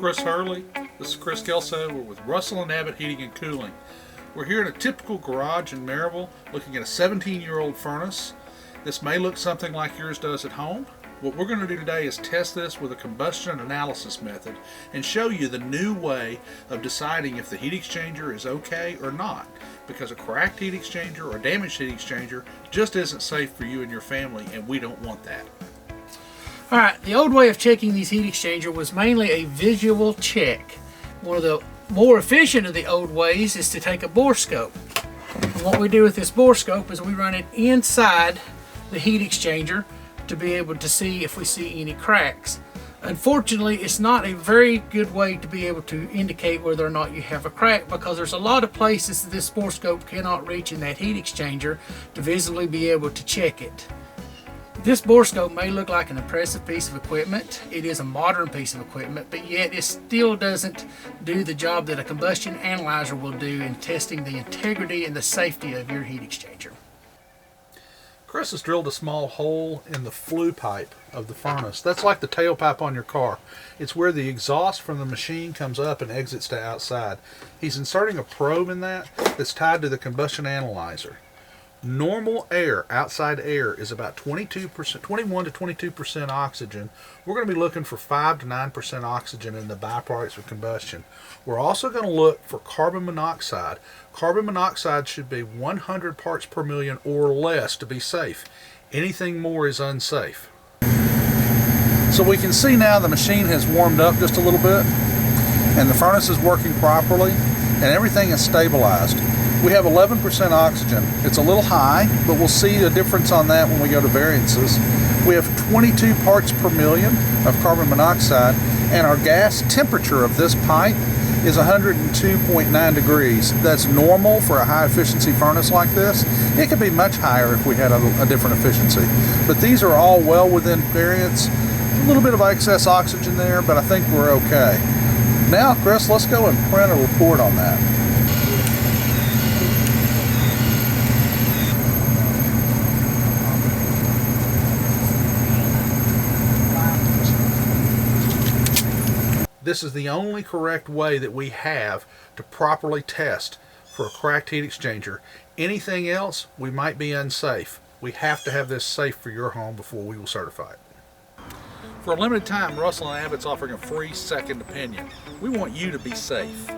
Chris Hurley. This is Chris Kelso. We're with Russell and Abbott Heating and Cooling. We're here in a typical garage in Maryville looking at a 17-year-old furnace. This may look something like yours does at home. What we're going to do today is test this with a combustion analysis method and show you the new way of deciding if the heat exchanger is okay or not, because a cracked heat exchanger or damaged heat exchanger just isn't safe for you and your family, and we don't want that. Alright, the old way of checking these heat exchanger was mainly a visual check. One of the more efficient of the old ways is to take a Borescope. And what we do with this Borescope is we run it inside the heat exchanger to be able to see if we see any cracks. Unfortunately, it's not a very good way to be able to indicate whether or not you have a crack, because there's a lot of places that this Borescope cannot reach in that heat exchanger to visibly be able to check it. This Borescope may look like an impressive piece of equipment. It is a modern piece of equipment, but yet it still doesn't do the job that a combustion analyzer will do in testing the integrity and the safety of your heat exchanger. Chris has drilled a small hole in the flue pipe of the furnace. That's like the tailpipe on your car. It's where the exhaust from the machine comes up and exits to outside. He's inserting a probe in that that's tied to the combustion analyzer. Normal air, outside air, is about 21 to 22% oxygen. We're going to be looking for 5 to 9% oxygen in the byproducts of combustion. We're also going to look for carbon monoxide. Carbon monoxide should be 100 parts per million or less to be safe. Anything more is unsafe. So we can see now the machine has warmed up just a little bit, and the furnace is working properly, and everything is stabilized. We have 11% oxygen. It's a little high, but we'll see a difference on that when we go to variances. We have 22 parts per million of carbon monoxide, and our gas temperature of this pipe is 102.9 degrees. That's normal for a high efficiency furnace like this. It could be much higher if we had a different efficiency. But these are all well within variance. A little bit of excess oxygen there, but I think we're okay. Now, Chris, let's go and print a report on that. This is the only correct way that we have to properly test for a cracked heat exchanger. Anything else, we might be unsafe. We have to have this safe for your home before we will certify it. For a limited time, Russell and Abbott's offering a free second opinion. We want you to be safe.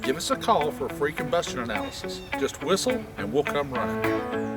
Give us a call for a free combustion analysis. Just whistle and we'll come running.